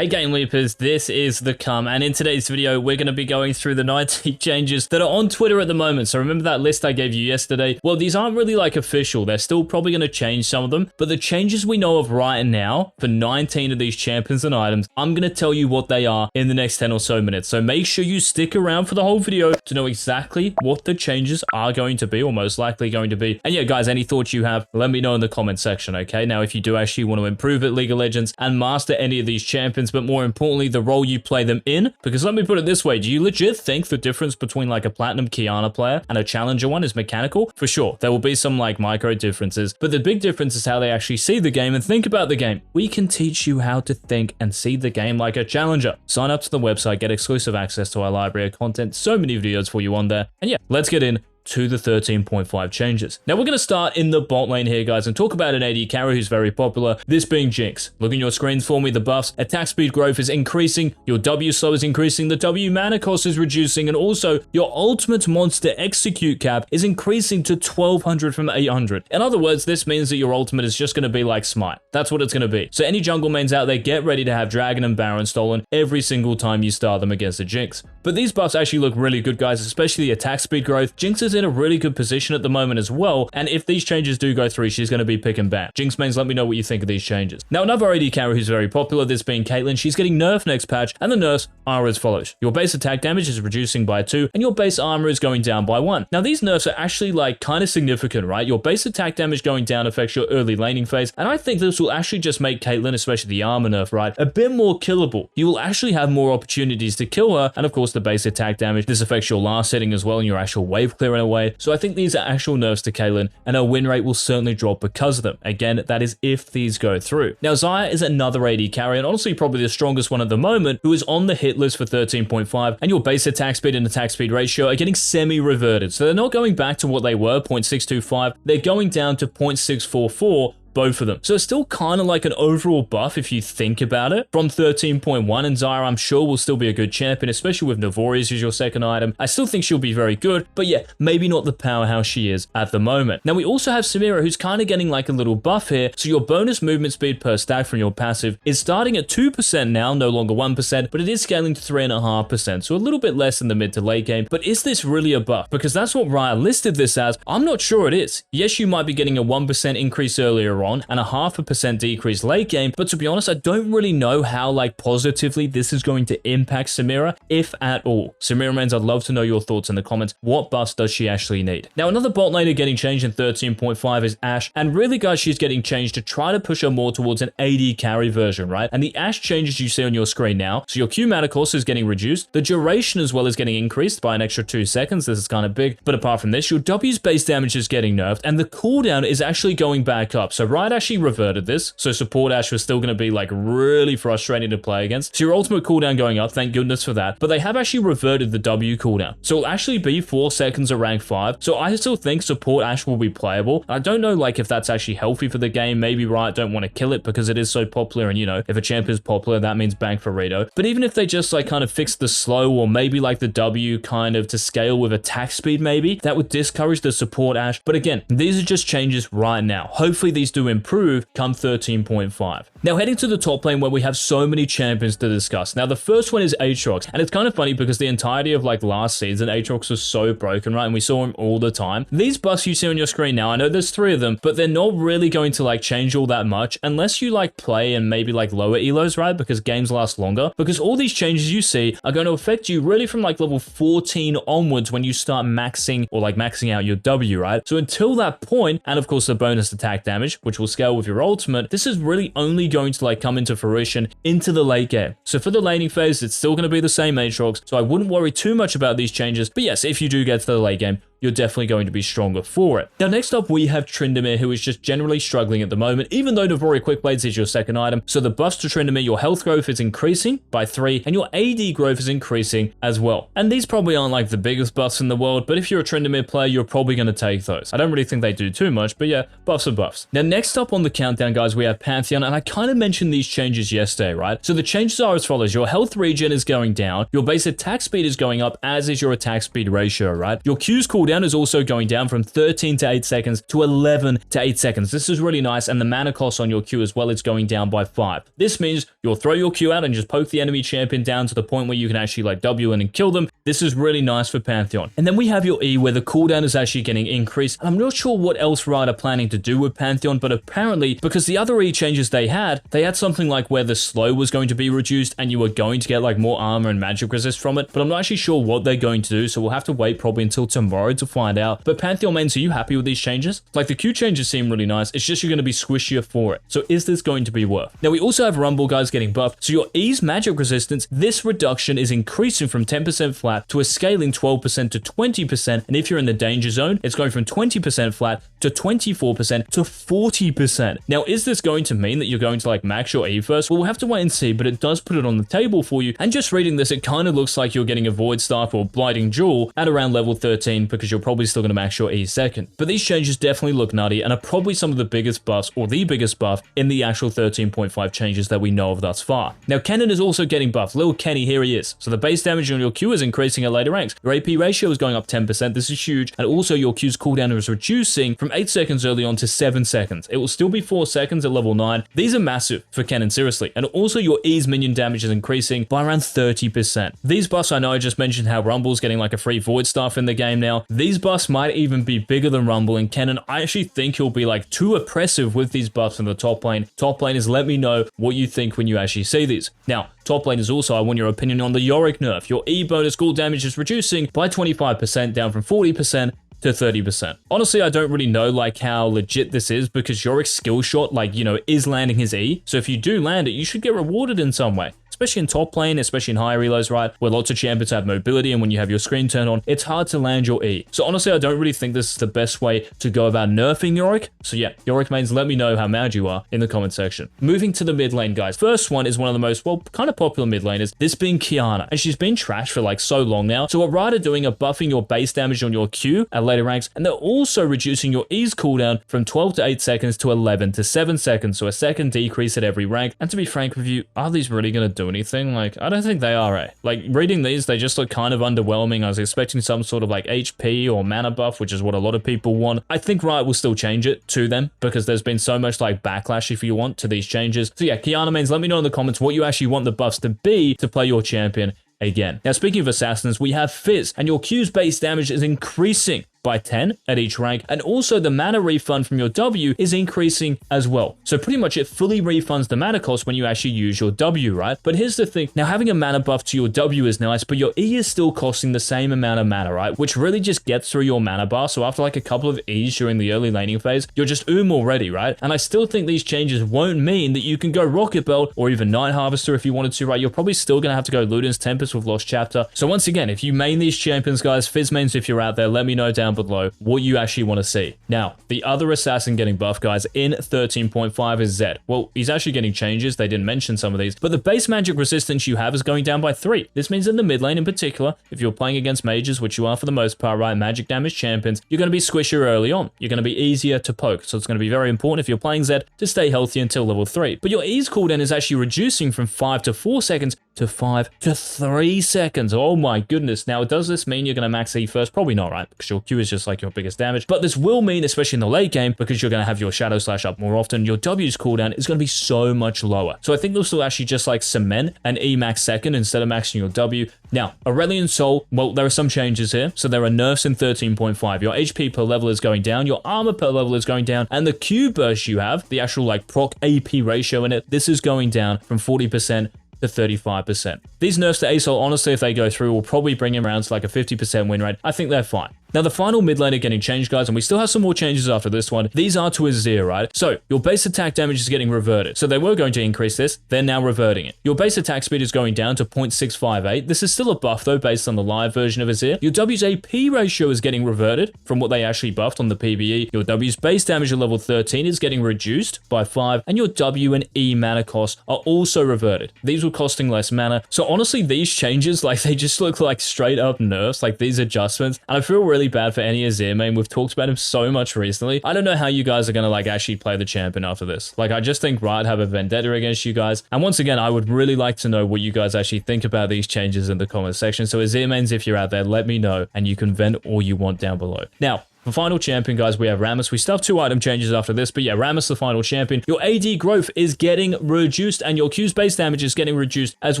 Hey GameLeapers, this is The Come, and in today's video, we're going to be going through the 90 changes that are on Twitter at the moment. So remember that list I gave you yesterday? Well, these aren't really like official. They're still probably going to change some of them, but the changes we know of right now for 19 of these champions and items, I'm going to tell you what they are in the next 10 or so minutes. So make sure you stick around for the whole video to know exactly what the changes are going to be, or most likely going to be. And yeah, guys, any thoughts you have, let me know in the comment section, okay? Now, if you do actually want to improve at League of Legends and master any of these champions, but more importantly, the role you play them in, because let me put it this way, do you legit think the difference between like a Platinum Kiana player and a Challenger one is mechanical? For sure, there will be some like micro differences, but the big difference is how they actually see the game and think about the game. We can teach you how to think and see the game like a Challenger. Sign up to the website, get exclusive access to our library of content, so many videos for you on there, and yeah, let's get in to the 13.5 changes. Now we're going to start in the bot lane here, guys, and talk about an AD carry who's very popular, this being Jinx. Look at your screens for me, the buffs, attack speed growth is increasing, your W slow is increasing, the W mana cost is reducing, and also your ultimate monster execute cap is increasing to 1200 from 800. In other words, this means that your ultimate is just going to be like Smite. That's what it's going to be. So any jungle mains out there, get ready to have Dragon and Baron stolen every single time you start them against a Jinx. But these buffs actually look really good, guys, especially the attack speed growth. Jinx is in a really good position at the moment as well, and if these changes do go through, she's going to be pick and ban. Jinx mains, let me know what you think of these changes. Now, another AD carry who's very popular, this being Caitlyn, she's getting nerfed next patch, and the nerfs are as follows. Your base attack damage is reducing by 2, and your base armor is going down by 1. Now, these nerfs are actually like kind of significant, right? Your base attack damage going down affects your early laning phase, and I think this will actually just make Caitlyn, especially the armor nerf, right, a bit more killable. You will actually have more opportunities to kill her, and of course, the base attack damage, this affects your last hitting as well, and your actual wave clearing away. So I think these are actual nerfs to Caitlyn, and her win rate will certainly drop because of them. Again, that is if these go through. Now, Xayah is another AD carry, and honestly probably the strongest one at the moment, who is on the hit list for 13.5, and your base attack speed and attack speed ratio are getting semi-reverted. So they're not going back to what they were, 0.625, they're going down to 0.644, both of them. So it's still kind of like an overall buff if you think about it from 13.1, and Xayah I'm sure will still be a good champion, especially with Navorius as your second item. I still think she'll be very good, but yeah, maybe not the powerhouse she is at the moment. Now we also have Samira, who's kind of getting like a little buff here. So your bonus movement speed per stack from your passive is starting at 2% now, no longer 1%, but it is scaling to 3.5%, so a little bit less in the mid to late game. But is this really a buff? Because that's what Riot listed this as. I'm not sure it is. Yes, you might be getting a 1% increase earlier on and a 0.5% decrease late game, but to be honest, I don't really know how like positively this is going to impact Samira, if at all. Samira mains, I'd love to know your thoughts in the comments. What buffs does she actually need? Now, another bot laner getting changed in 13.5 is Ashe, and really, guys, she's getting changed to try to push her more towards an AD carry version, right? And the Ashe changes you see on your screen now, so your Q mana cost is getting reduced, the duration as well is getting increased by an extra 2 seconds. This is kind of big, but apart from this, your W's base damage is getting nerfed, and the cooldown is actually going back up. So right actually reverted this, so support Ashe was still going to be like really frustrating to play against. So your ultimate cooldown going up, thank goodness for that, but they have actually reverted the W cooldown, so it'll actually be 4 seconds at rank 5. So I still think support Ashe will be playable. I don't know like if that's actually healthy for the game. Maybe Riot don't want to kill it because it is so popular, and you know, if a champ is popular, that means bank for Rito. But even if they just like kind of fix the slow, or maybe like the W kind of to scale with attack speed, maybe that would discourage the support Ashe. But again, these are just changes right now. Hopefully these do improve come 13.5. Now heading to the top lane where we have so many champions to discuss. Now the first one is Aatrox, and it's kind of funny because the entirety of like last season, Aatrox was so broken, right? And we saw him all the time. These buffs you see on your screen now, I know there's 3 of them, but they're not really going to like change all that much unless you like play and maybe like lower elos, right? Because games last longer, because all these changes you see are going to affect you really from like level 14 onwards when you start maxing or like maxing out your W, right? So until that point, and of course the bonus attack damage, which will scale with your ultimate, this is really only going to like come into fruition into the late game. So for the laning phase, it's still going to be the same Aatrox, so I wouldn't worry too much about these changes. But yes, if you do get to the late game, you're definitely going to be stronger for it. Now, next up, we have Tryndamere, who is just generally struggling at the moment, even though Navori Quickblades is your second item. So the buffs to Tryndamere, your health growth is increasing by 3, and your AD growth is increasing as well. And these probably aren't like the biggest buffs in the world, but if you're a Tryndamere player, you're probably going to take those. I don't really think they do too much, but yeah, buffs are buffs. Now, next up on the countdown, guys, we have Pantheon, and I kind of mentioned these changes yesterday, right? So the changes are as follows. Your health regen is going down, your base attack speed is going up, as is your attack speed ratio, right? Your Q's cooldown cooldown is also going down from 13 to 8 seconds to 11 to 8 seconds. This is really nice, and the mana cost on your Q as well is going down by 5. This means you'll throw your Q out and just poke the enemy champion down to the point where you can actually like W in and kill them. This is really nice for Pantheon. And then we have your E, where the cooldown is actually getting increased. And I'm not sure what else Riot are planning to do with Pantheon, but apparently, because the other E changes they had something like where the slow was going to be reduced and you were going to get like more armor and magic resist from it, but I'm not actually sure what they're going to do, so we'll have to wait probably until tomorrow to find out. But Pantheon mains, are you happy with these changes? Like, the Q changes seem really nice, it's just you're going to be squishier for it. So is this going to be worth? Now, we also have Rumble guys getting buffed, so your E's magic resistance, this reduction is increasing from 10% flat to a scaling 12% to 20%, and if you're in the danger zone, it's going from 20% flat to 24% to 40%. Now, is this going to mean that you're going to like max your E first? Well, we'll have to wait and see, but it does put it on the table for you. And just reading this, it kind of looks like you're getting a Void Staff or Blighting Jewel at around level 13 because you're probably still going to max your E second. But these changes definitely look nutty and are probably some of the biggest buffs, or the biggest buff in the actual 13.5 changes that we know of thus far. Now, Kennen is also getting buffed. Little Kenny, here he is. So the base damage on your Q is increasing at later ranks. Your AP ratio is going up 10%. This is huge. And also your Q's cooldown is reducing from 8 seconds early on to 7 seconds. It will still be 4 seconds at level 9. These are massive for Kennen, seriously. And also your E's minion damage is increasing by around 30%. These buffs, I know I just mentioned how Rumble's getting like a free Void Staff in the game now. These buffs might even be bigger than Rumble and Kennen. I actually think he'll be like too oppressive with these buffs in the top lane. Top laners, let me know what you think when you actually see these. Now, top lane is also, I want your opinion on the Yorick nerf. Your E bonus ghoul damage is reducing by 25%, down from 40% to 30%. Honestly, I don't really know like how legit this is, because Yorick's skill shot, like, you know, is landing his E. So if you do land it, you should get rewarded in some way. Especially in top lane, especially in higher relos, right? Where lots of champions have mobility, and when you have your screen turned on, it's hard to land your E. So honestly, I don't really think this is the best way to go about nerfing Yorick. So yeah, Yorick mains, let me know how mad you are in the comment section. Moving to the mid lane, guys. First one is one of the most, well, kind of popular mid laners, this being Qiyana. And she's been trashed for like so long now. So what Riot are doing are buffing your base damage on your Q at later ranks, and they're also reducing your E's cooldown from 12 to 8 seconds to 11 to 7 seconds. So a second decrease at every rank. And to be frank with you, are these really going to do anything? Like, I don't think they are, eh? Like, reading these, they just look kind of underwhelming. I was expecting some sort of like HP or mana buff, which is what a lot of people want. I think Riot will still change it to them, because there's been so much like backlash, if you want, to these changes. So yeah, Qiyana mains, let me know in the comments what you actually want the buffs to be to play your champion again. Now, speaking of assassins, we have Fizz, and your Q's base damage is increasing by 10 at each rank, and also the mana refund from your W is increasing as well. So pretty much it fully refunds the mana cost when you actually use your W, right? But here's the thing, now having a mana buff to your W is nice, but your E is still costing the same amount of mana, right? Which really just gets through your mana bar. So after like a couple of E's during the early laning phase, you're just already, right? And I still think these changes won't mean that you can go Rocket Belt or even Night Harvester if you wanted to, right? You're probably still gonna have to go Luden's Tempest with Lost Chapter. So once again, if you main these champions, guys, Fizz mains, if you're out there, let me know down below what you actually want to see. Now, the other assassin getting buffed, guys, in 13.5 is Zed. Well, he's actually getting changes. They didn't mention some of these, but the base magic resistance you have is going down by 3. This means in the mid lane in particular, if you're playing against mages, which you are for the most part, right, magic damage champions, you're going to be squishier early on. You're going to be easier to poke. So it's going to be very important if you're playing Zed to stay healthy until level 3. But your E's cooldown is actually reducing from 5 to 4 seconds to 5 to 3 seconds. Oh my goodness. Now, does this mean you're going to max E first? Probably not, right? Because your Q is just like your biggest damage. But this will mean, especially in the late game, because you're going to have your Shadow Slash up more often, your W's cooldown is going to be so much lower. So I think this will actually just like cement an E max second instead of maxing your W. Now, Aurelion Soul, well, there are some changes here. So there are nerfs in 13.5. Your HP per level is going down, your armor per level is going down, and the Q burst you have, the actual like proc AP ratio in it, this is going down from 40% to 35%. These nerfs to ASOL, honestly, if they go through, will probably bring him around to like a 50% win rate. I think they're fine. Now, the final mid laner getting changed, guys, and we still have some more changes after this one. These are to Azir, right? So, your base attack damage is getting reverted. So, they were going to increase this. They're now reverting it. Your base attack speed is going down to 0.658. This is still a buff, though, based on the live version of Azir. Your W's AP ratio is getting reverted from what they actually buffed on the PvE. Your W's base damage at level 13 is getting reduced by 5, and your W and E mana costs are also reverted. These were costing less mana. So, honestly, these changes, like, they just look like straight up nerfs, like these adjustments, and I feel really really bad for any Azir main. We've talked about him so much recently. I don't know how you guys are going to like actually play the champion after this. Like, I just think Riot have a vendetta against you guys. And once again, I would really like to know what you guys actually think about these changes in the comment section. So Azir mains, if you're out there, let me know, and you can vent all you want down below. Now, for final champion, guys, we have Rammus. We still have 2 item changes after this, but yeah, Rammus, the final champion. Your AD growth is getting reduced, and your Q's base damage is getting reduced as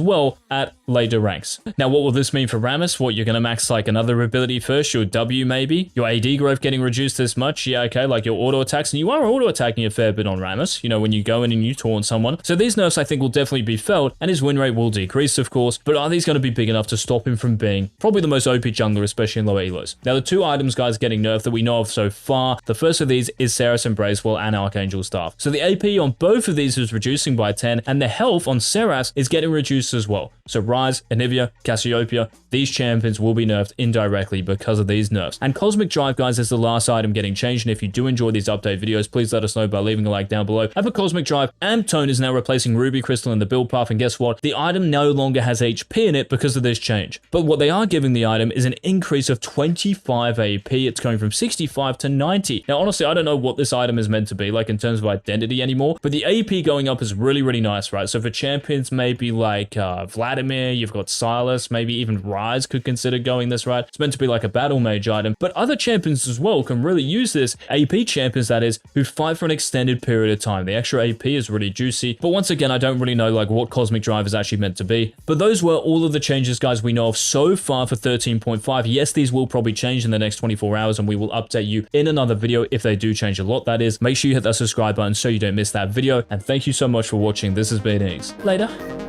well at later ranks. Now, what will this mean for Rammus? What, you're going to max like another ability first, your W maybe? Your AD growth getting reduced this much? Yeah, okay, like your auto attacks, and you are auto attacking a fair bit on Rammus, you know, when you go in and you taunt someone. So these nerfs, I think, will definitely be felt, and his win rate will decrease, of course, but are these going to be big enough to stop him from being probably the most OP jungler, especially in low elos? Now, the 2 items, guys, getting nerfed that we know of so far, the first of these is Seras Embracewell and Archangel Staff. So the AP on both of these is reducing by 10, and the health on Seras is getting reduced as well. So Ryze, Anivia, Cassiopeia, these champions will be nerfed indirectly because of these nerfs. And Cosmic Drive, guys, is the last item getting changed, and if you do enjoy these update videos, please let us know by leaving a like down below. I have a Cosmic Drive, and Tone is now replacing Ruby Crystal in the build path, and guess what? The item no longer has HP in it because of this change. But what they are giving the item is an increase of 25 AP. It's going from 65 to 90. Now, honestly, I don't know what this item is meant to be like in terms of identity anymore, but the AP going up is really, really nice, right? So for champions, maybe like Vladimir, you've got Silas, maybe even Ryze could consider going this, right? It's meant to be like a battle mage item, but other champions as well can really use this. AP champions, that is, who fight for an extended period of time. The extra AP is really juicy, but once again, I don't really know like what Cosmic Drive is actually meant to be. But those were all of the changes, guys, we know of so far for 13.5. Yes, these will probably change in the next 24 hours, and we will update you in another video if they do change a lot, that is. Make sure you hit that subscribe button so you don't miss that video, and thank you so much for watching. This has been Iggs. Later.